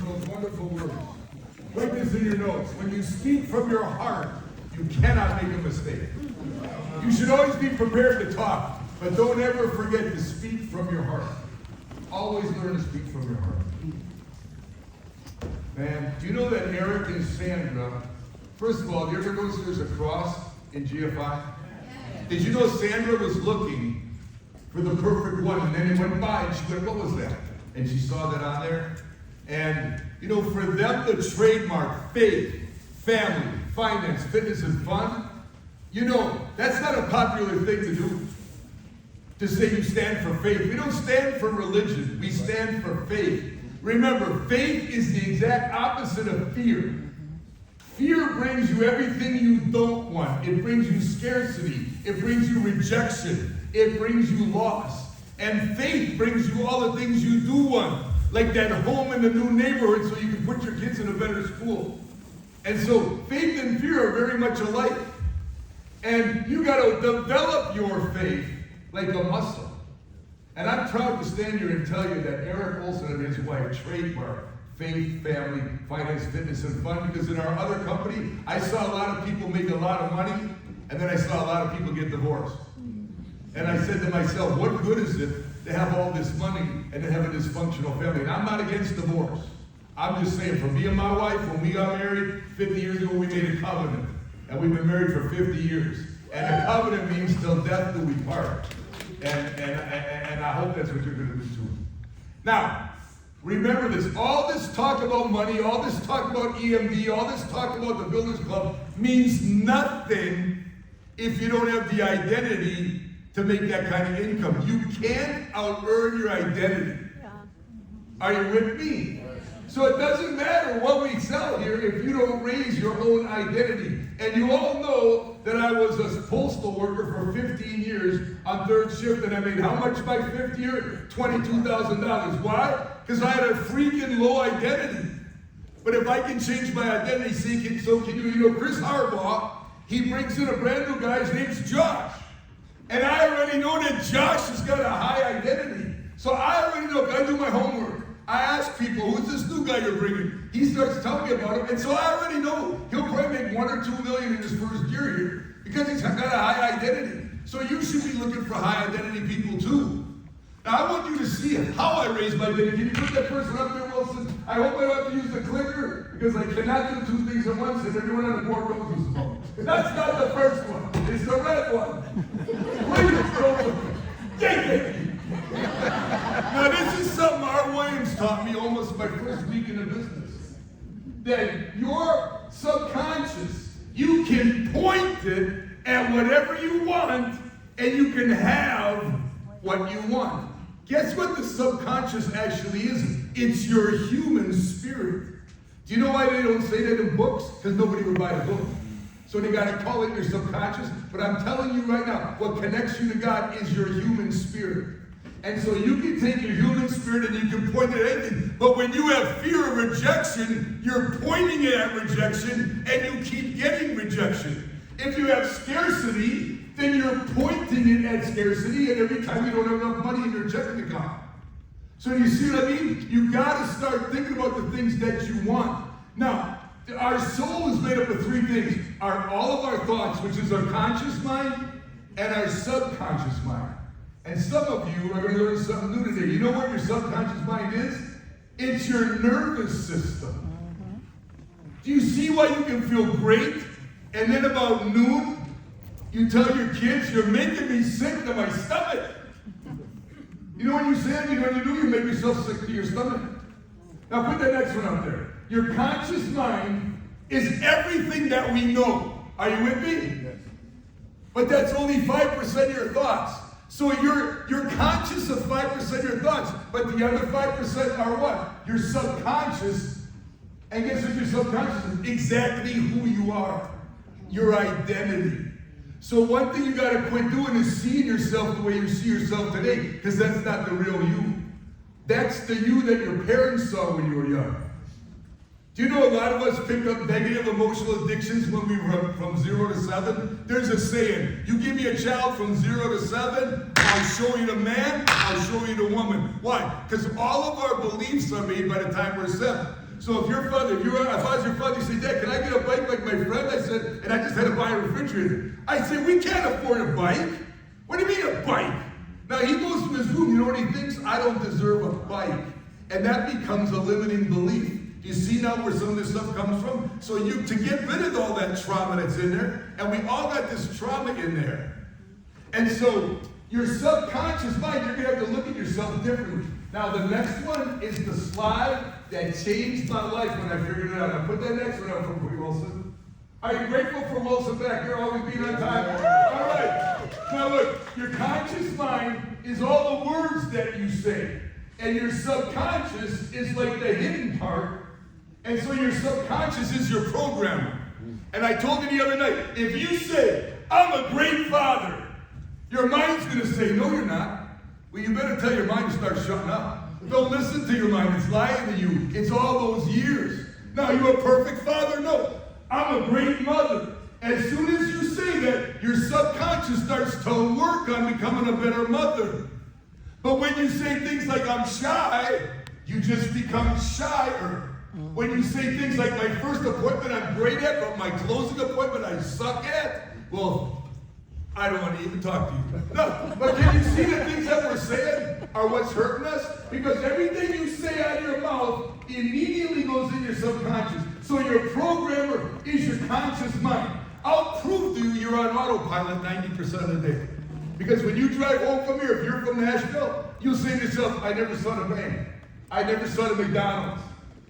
for those wonderful words. Write this in your notes. When you speak from your heart, you cannot make a mistake. You should always be prepared to talk, but don't ever forget to speak from your heart. Always learn to speak from your heart. Man, do you know that Eric and Sandra, first of all, do you ever notice there's a cross in GFI? Did you know Sandra was looking for the perfect one, and then it went by, and she went, what was that? And she saw that on there. And, you know, for them to trademark faith, family, finance, fitness, and fun, you know, that's not a popular thing to do. To say you stand for faith. We don't stand for religion. We stand for faith. Remember, faith is the exact opposite of fear. Fear brings you everything you don't want. It brings you scarcity. It brings you rejection. It brings you loss. And faith brings you all the things you do want. Like that home in the new neighborhood so you can put your kids in a better school. And so faith and fear are very much alike. And you got to develop your faith like a muscle. And I'm proud to stand here and tell you that Eric Olson and his wife trademark faith, family, finance, fitness, and fun, because in our other company, I saw a lot of people make a lot of money, and then I saw a lot of people get divorced. And I said to myself, what good is it to have all this money and to have a dysfunctional family? And I'm not against divorce. I'm just saying, for me and my wife, when we got married 50 years ago, we made a covenant. And we've been married for 50 years. And a covenant means till death do we part. And I hope that's what you're going to do too. Now, remember this. All this talk about money, all this talk about EMD, all this talk about the Builders Club means nothing if you don't have the identity to make that kind of income. You can't out-earn your identity. Are you with me? So it doesn't matter what we sell here if you don't raise your own identity. And you all know that I was a postal worker for 15 years on third shift, and I made how much my fifth year? $22,000. Why? Because I had a freaking low identity. But if I can change my identity, so can you. You know, Chris Harbaugh, he brings in a brand new guy, his name's Josh. And I already know that Josh has got a high identity. So I already know, I do my homework. I ask people, who's this new guy you're bringing? He starts telling me about him, and so I already know he'll probably make $1 or $2 million in his first year here because he's got a high identity. So you should be looking for high identity people too. Now I want you to see how I raise my identity. Can you put that person up there, Wilson? I hope I don't have to use the clicker because I cannot do two things at once, and everyone on the board knows this about. That's not the first one. It's the red one. Please don't. Now this is something Art Williams taught me almost my first week in the business. That your subconscious, you can point it at whatever you want and you can have what you want. Guess what the subconscious actually is? It's your human spirit. Do you know why they don't say that in books? Because nobody would buy a book. So they got to call it your subconscious. But I'm telling you right now, what connects you to God is your human spirit. And so you can take your human spirit and you can point it at anything. But when you have fear of rejection, you're pointing it at rejection and you keep getting rejection. If you have scarcity, then you're pointing it at scarcity, and every time you don't have enough money in your checking account. So you see what I mean? You got to start thinking about the things that you want. Now, our soul is made up of three things. All of our thoughts, which is our conscious mind, and our subconscious mind. And some of you are going to learn something new today. You know what your subconscious mind is? It's your nervous system. Do you see why you can feel great, and then about noon, you tell your kids, you're making me sick to my stomach? You know what you say? You know what you do? You make yourself sick to your stomach. Now put that next one up there. Your conscious mind is everything that we know. Are you with me? Yes. But that's only 5% of your thoughts. So you're conscious of 5% of your thoughts, but the other 5% are what? Your subconscious. And guess what your subconscious is? Exactly who you are. Your identity. So one thing you got to quit doing is seeing yourself the way you see yourself today, because that's not the real you. That's the you that your parents saw when you were young. Do you know a lot of us pick up negative emotional addictions when we were from 0 to 7? There's a saying, you give me a child from 0 to 7, I'll show you the man, I'll show you the woman. Why? Because all of our beliefs are made by the time we're 7. So if your father, if I was your father, you say, Dad, can I get a bike like my friend? I said, and I just had to buy a refrigerator. I say, we can't afford a bike. What do you mean a bike? Now he goes to his room, you know what he thinks? I don't deserve a bike. And that becomes a limiting belief. Do you see now where some of this stuff comes from? So to get rid of all that trauma that's in there, and we all got this trauma in there. And so your subconscious mind, you're going to have to look at yourself differently. Now the next one is the slide that changed my life when I figured it out. Now put that next one up for me, Wilson. Are you grateful for Wilson back here always being on time? All right. Now look, your conscious mind is all the words that you say. And your subconscious is like the hidden part. And so your subconscious is your programmer. And I told you the other night, if you say, I'm a great father, your mind's going to say, no, you're not. Well, you better tell your mind to start shutting up. Don't listen to your mind. It's lying to you. It's all those years. Now, are you a perfect father? No. I'm a great mother. As soon as you say that, your subconscious starts to work on becoming a better mother. But when you say things like, I'm shy, you just become shyer. When you say things like, my first appointment I'm great at, but my closing appointment I suck at, well, I don't want to even talk to you. No, but can you see the things that we're saying are what's hurting us? Because everything you say out of your mouth immediately goes in your subconscious. So your programmer is your conscious mind. I'll prove to you you're on autopilot 90% of the day. Because when you drive home from here, if you're from Nashville, you'll say to yourself, I never saw the bank. I never saw the McDonald's.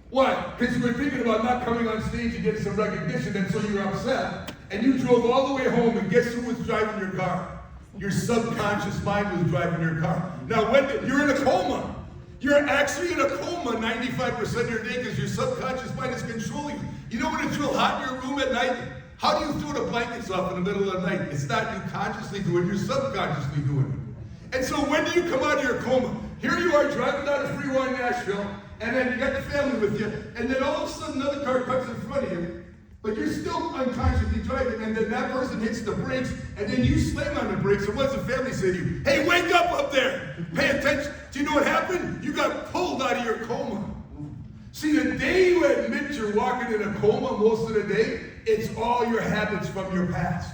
Why? Because you were thinking about not coming on stage and getting some recognition, and so you're upset. And you drove all the way home, and guess who was driving your car? Your subconscious mind was driving your car. Now, you're in a coma. You're actually in a coma 95% of your day because your subconscious mind is controlling you. You know when it's real hot in your room at night? How do you throw the blankets off in the middle of the night? It's not you consciously doing it, you're subconsciously doing it. And so when do you come out of your coma? Here you are driving down the freeway in Nashville, and then you got the family with you, and then all of a sudden another car comes in front of you, but you're still unconsciously driving, and then that person hits the brakes, and then you slam on the brakes, and what's the family say to you? Hey, wake up there! Pay attention. Do you know what happened? You got pulled out of your coma. See, the day you admit you're walking in a coma most of the day, it's all your habits from your past.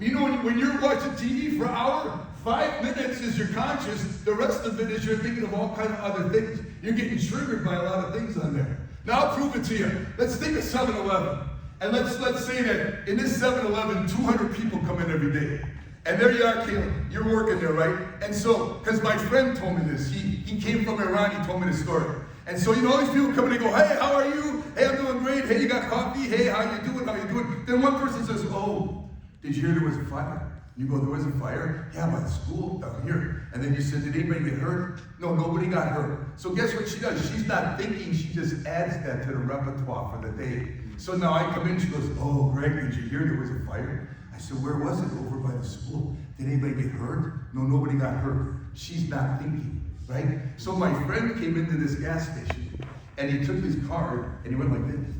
You know, when you're watching TV for an hour, 5 minutes is your conscious, the rest of it is you're thinking of all kind of other things. You're getting triggered by a lot of things on there. Now I'll prove it to you. Let's think of 7-Eleven. And let's say that in this 7-Eleven, 200 people come in every day. And there you are, Caleb. You're working there, right? And so, because my friend told me this. He came from Iran, he told me this story. And so, you know, all these people come in and go, hey, how are you? Hey, I'm doing great. Hey, you got coffee? Hey, how you doing? How you doing? Then one person says, oh, did you hear there was a fire? You go, there was a fire? Yeah, by the school down here. And then you said, did anybody get hurt? No, nobody got hurt. So guess what she does? She's not thinking, she just adds that to the repertoire for the day. So now I come in, she goes, oh, Greg, did you hear there was a fire? I said, where was it? Over by the school. Did anybody get hurt? No, nobody got hurt. She's not thinking, right? So my friend came into this gas station, and he took his card, and he went like this.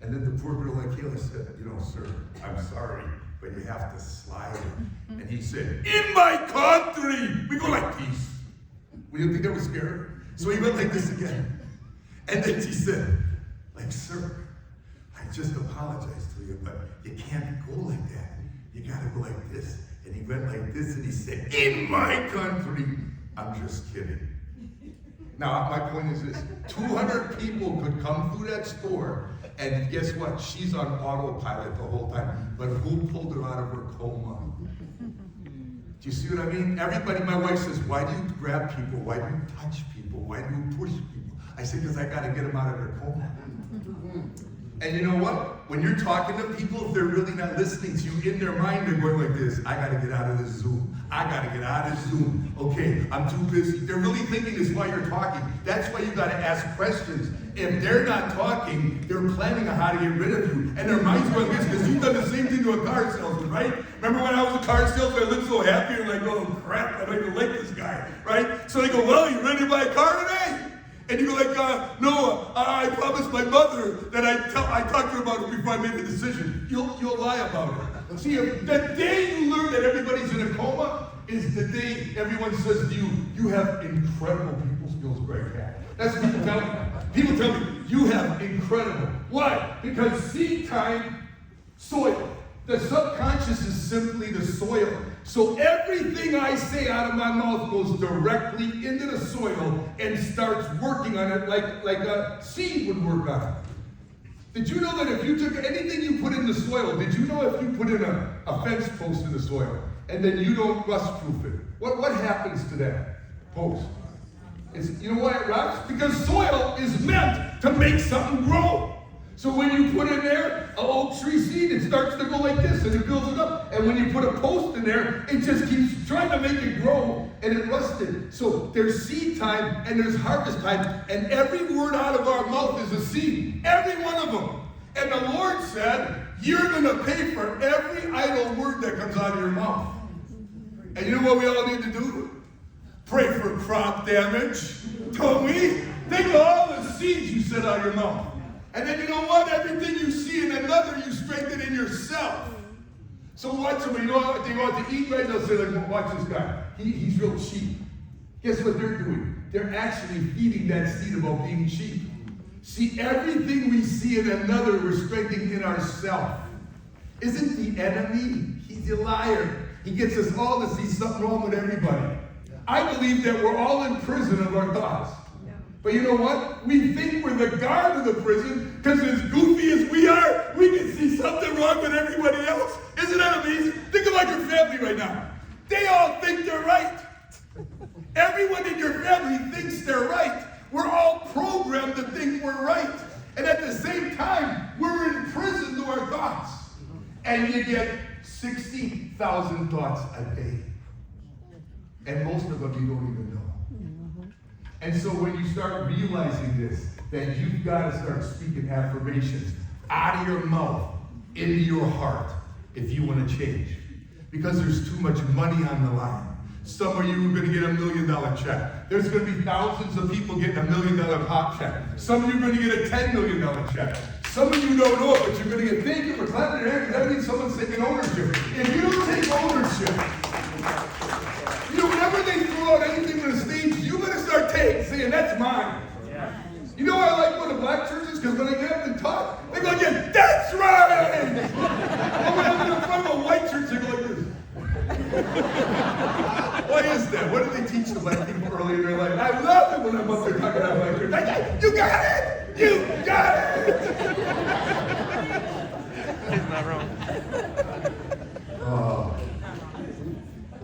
And then the poor girl like Kayla said, you know, sir, I'm sorry, but you have to slide. And he said, in my country! We go like this. We didn't think that was scary. So he went like this again. And then she said, like, sir, I just apologize to you, but you can't go like that. You gotta go like this. And he went like this, and he said, in my country. I'm just kidding. Now, my point is this. 200 people could come through that store, and guess what? She's on autopilot the whole time. But who pulled her out of her coma? Do you see what I mean? Everybody, my wife says, why do you grab people? Why do you touch people? Why do you push people? I said, because I got to get them out of their coma. And you know what? When you're talking to people, if they're really not listening to you, in their mind, they're going like this. I got to get out of this Zoom. I got to get out of Zoom. Okay, I'm too busy. They're really thinking this while you're talking. That's why you got to ask questions. If they're not talking, they're planning on how to get rid of you. And their mind's going this because you've done the same thing to a car salesman, right? Remember when I was a car salesman, I looked so happy and like, oh crap, I don't even like this guy, right? So they go, well, you ready to buy a car today? And you go like, no, I promised my mother that I talked to her about it before I made the decision. You'll lie about it. See, the day you learn that everybody's in a coma is the day everyone says to you, you have incredible people skills, Greg. That's what people tell me. People tell me, you have incredible. Why? Because seed time, soil. The subconscious is simply the soil. So everything I say out of my mouth goes directly into the soil and starts working on it like a seed would work on it. Did you know that if you took anything you put in the soil, did you know if you put in a fence post in the soil and then you don't rust-proof it, what happens to that post? You know why it rots? Because soil is meant to make something grow. So when you put in there an oak tree seed, it starts to go like this and it builds it up. And when you put a post in there, it just keeps trying to make it grow and it rusted. So there's seed time and there's harvest time, and every word out of our mouth is a seed. Every one of them. And the Lord said, you're going to pay for every idle word that comes out of your mouth. And you know what we all need to do? Pray for crop damage. Don't we? Think of all the seeds you said out of your mouth. And then you know what? Everything you see in another, you strengthen in yourself. So watch them. You know what they want to eat right? They'll say, like, watch this guy. He's real cheap. Guess what they're doing? They're actually feeding that seed about being cheap. See, everything we see in another, we're strengthening in ourselves. Isn't the enemy? He's a liar. He gets us all to see something wrong with everybody. I believe that we're all in prison of our thoughts. But you know what? We think we're the guard of the prison because as goofy as we are, we can see something wrong with everybody else. Isn't that amazing? Think about your family right now. They all think they're right. Everyone in your family thinks they're right. We're all programmed to think we're right. And at the same time, we're in prison to our thoughts. And you get 60,000 thoughts a day. And most of them you don't even know. And so when you start realizing this, that you've got to start speaking affirmations out of your mouth into your heart if you want to change. Because there's too much money on the line. Some of you are going to get $1 million check. There's going to be thousands of people getting $1 million pop check. Some of you are going to get a $10 million check. Some of you don't know it, but you're going to get, thank you for clapping your hands. That means someone's taking ownership. If you don't take ownership, you know, whenever they throw out anything on the stage, you better start saying, that's mine. Yeah. You know why I like going to black churches? Because when I get up and talk, they go again, that's right! And when I'm in front of a white church, they go like this. Why is that? What did they teach the black people early in their life? I love it when I'm up there talking about black church. Like, you got it! You got it! He's not wrong.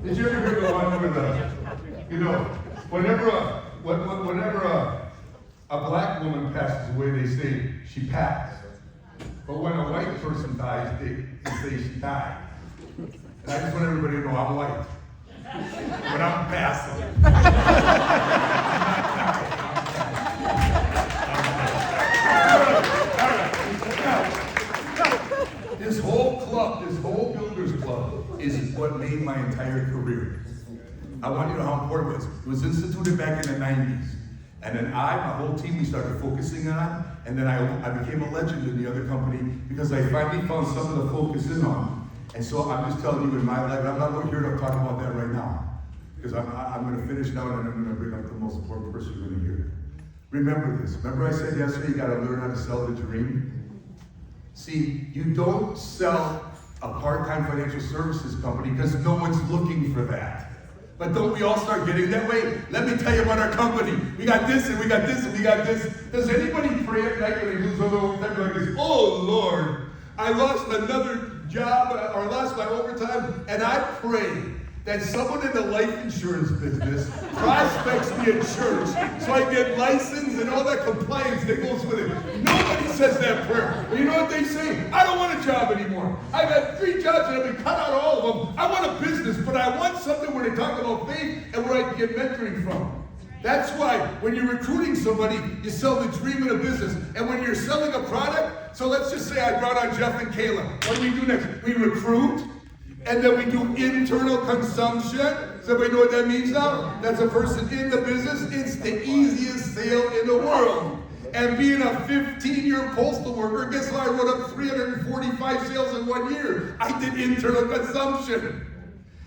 Did you ever hear the one with you know, whenever a black woman passes away, they say she passed. But when a white person dies, they say she died. And I just want everybody to know I'm white. But I'm passing. Now, this whole club, this whole Builders Club, is what made my entire career. I want you to know how important it was. It was instituted back in the 90s. And then my whole team, we started focusing on, and then I became a legend in the other company because I finally found something to focus in on. And so I'm just telling you in my life, I'm not here to talk about that right now. Because I'm going to finish now and then I'm going to bring up the most important person you're going to hear. Remember this. Remember I said yesterday, you got to learn how to sell the dream? See, you don't sell a part-time financial services company because no one's looking for that. But don't we all start getting that way? Let me tell you about our company. We got this and we got this and we got this. Does anybody pray at night when they lose all the overtime like this? Oh Lord, I lost another job or lost my overtime, and I pray that someone in the life insurance business prospects me in church so I get licensed and all that compliance that goes with it. Nobody says that prayer. But you know what they say? I don't want a job anymore. I've had 3 jobs and I've been cut out of all of them. I want a business, but I want something where they talk about faith and where I can get mentoring from. That's why when you're recruiting somebody, you sell the dream in a business. And when you're selling a product, so let's just say I brought on Jeff and Kayla. What do we do next? We recruit. And then we do internal consumption. Does everybody know what that means now? That's a person in the business. It's the easiest sale in the world. And being a 15-year postal worker, guess what? I wrote up 345 sales in 1 year. I did internal consumption.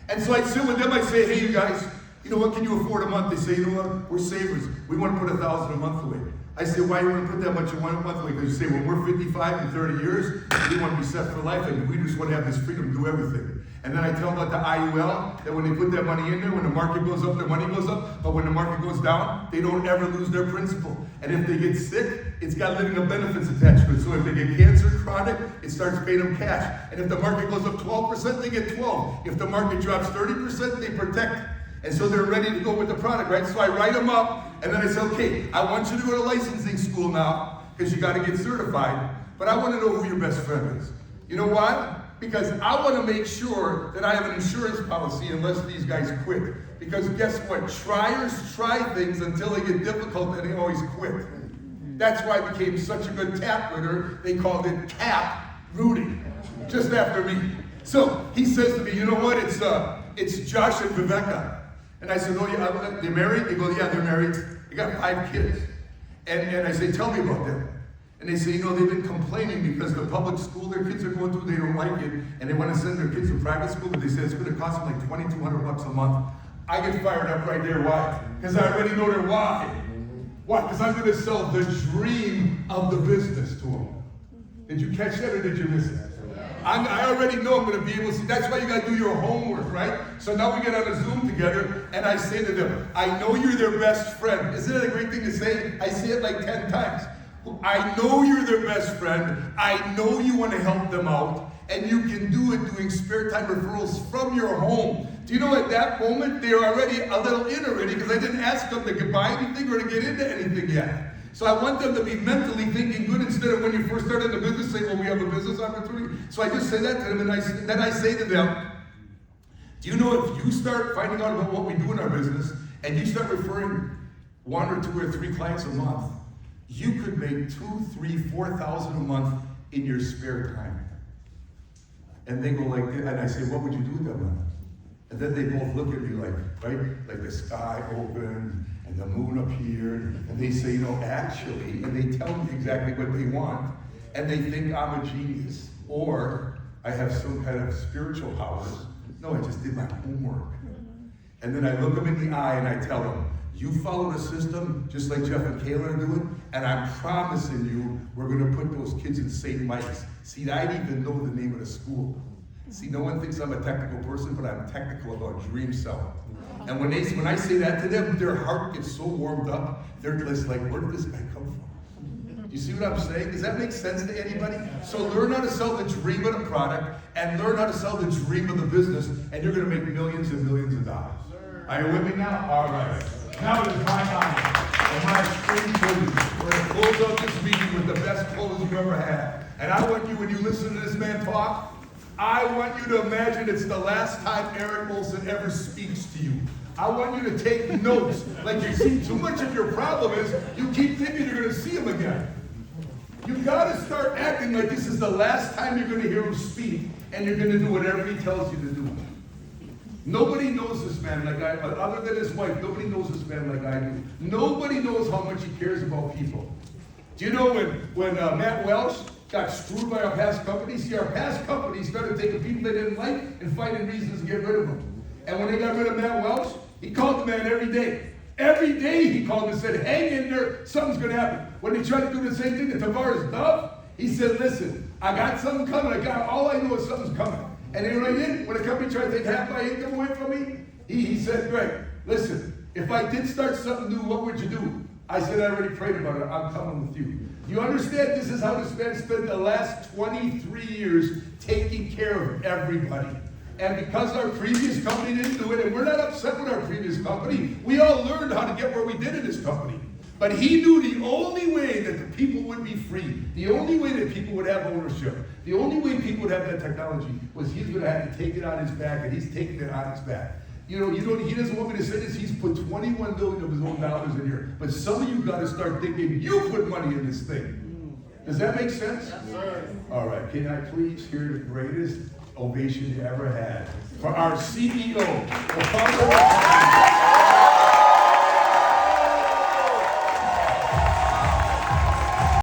And so I'd sit with them, I'd say, hey, you guys, you know what can you afford a month? They say, you know what? We're savers. We want to put $1,000 a month away. I said, why do you want to put that much in one monthly? Because you say, well, we're 55 in 30 years, we want to be set for life, and we just want to have this freedom to do everything. And then I tell them about the IUL, that when they put that money in there, when the market goes up, their money goes up, but when the market goes down, they don't ever lose their principal. And if they get sick, it's got living of benefits attached to it. So if they get cancer chronic, it starts paying them cash. And if the market goes up 12%, they get 12. If the market drops 30%, they protect. And so they're ready to go with the product, right? So I write them up, and then I say, okay, I want you to go to licensing school now, because you got to get certified, but I want to know who your best friend is. You know why? Because I want to make sure that I have an insurance policy unless these guys quit. Because guess what? Triers try things until they get difficult, and they always quit. That's why I became such a good tap winner. They called it Cap Rudy, just after me. So he says to me, you know what? It's Josh and Viveka. And I said, oh yeah, they're married? They go, yeah, they're married. They got 5 kids. And I say, tell me about them. And they say, you know, they've been complaining because the public school their kids are going to, they don't like it, and they want to send their kids to private school, but they say it's going to cost them like $2,200 a month. I get fired up right there. Why? Because I already know their why. Why? Because I'm going to sell the dream of the business to them. Did you catch that or did you miss it? I already know I'm going to be able to see. That's why you got to do your homework, right? So now we get on a Zoom together, and I say to them, I know you're their best friend. Isn't that a great thing to say? I say it like 10 times. I know you're their best friend. I know you want to help them out. And you can do it doing spare time referrals from your home. Do you know at that moment, they're already a little in already because I didn't ask them to buy anything or to get into anything yet. So I want them to be mentally thinking good instead of when you first start in the business saying, well, we have a business opportunity. So I just say that to them, and then I say to them, do you know if you start finding out about what we do in our business and you start referring 1 or 2 or 3 clients a month, you could make 2, 3, 4,000 a month in your spare time. And they go like, and I say, what would you do with that money? And then they both look at me like, right? Like the sky opened and the moon appeared. And they say, you know, actually, and they tell me exactly what they want. And they think I'm a genius. Or I have some kind of spiritual powers. No, I just did my homework. And then I look them in the eye and I tell them, you follow the system just like Jeff and Kayla are doing, and I'm promising you we're going to put those kids in St. Mike's. See, I didn't even know the name of the school. See, no one thinks I'm a technical person, but I'm technical about dream selling. And when I say that to them, their heart gets so warmed up, they're just like, where did this guy come from? Do you see what I'm saying? Does that make sense to anybody? So learn how to sell the dream of the product and learn how to sell the dream of the business, and you're going to make millions and millions of dollars. Are you with me now? All right. Now it is my honor and my extreme privilege. We're going to close out this meeting with the best close you've ever had. And I want you, when you listen to this man talk, I want you to imagine it's the last time Eric Olson ever speaks to you. I want you to take notes. Like you see, too much of your problem is you keep thinking you're going to see him again. You've got to start acting like this is the last time you're going to hear him speak, and you're going to do whatever he tells you to do. Nobody knows this man like I do, other than his wife. Nobody knows this man like I do. Nobody knows how much he cares about people. Do you know when Matt Welsh got screwed by our past company? See, our past company started taking people they didn't like and finding reasons to get rid of them. And when they got rid of Matt Welsh, he called the man every day. Every day he called and said, hang in there, something's going to happen. When he tried to do the same thing to Tavares Dove, he said, listen, I got something coming. All I know is something's coming. And you know what I did? When a company tried to take half my income away from me, he said, Greg, listen, if I did start something new, what would you do? I said, I already prayed about it. I'm coming with you. You understand this is how this man spent the last 23 years taking care of everybody. And because our previous company didn't do it, and we're not upset with our previous company, we all learned how to get where we did in this company. But he knew the only way that the people would be free, the only way that people would have ownership, the only way people would have that technology was he's going to have to take it on his back, and he's taking it on his back. You know, he doesn't want me to say this. He's put $21 billion of his own dollars in here. But some of you got to start thinking, you put money in this thing. Does that make sense? Yes, sir. All right. Can I please hear the greatest ovation you ever had for our CEO, the founder of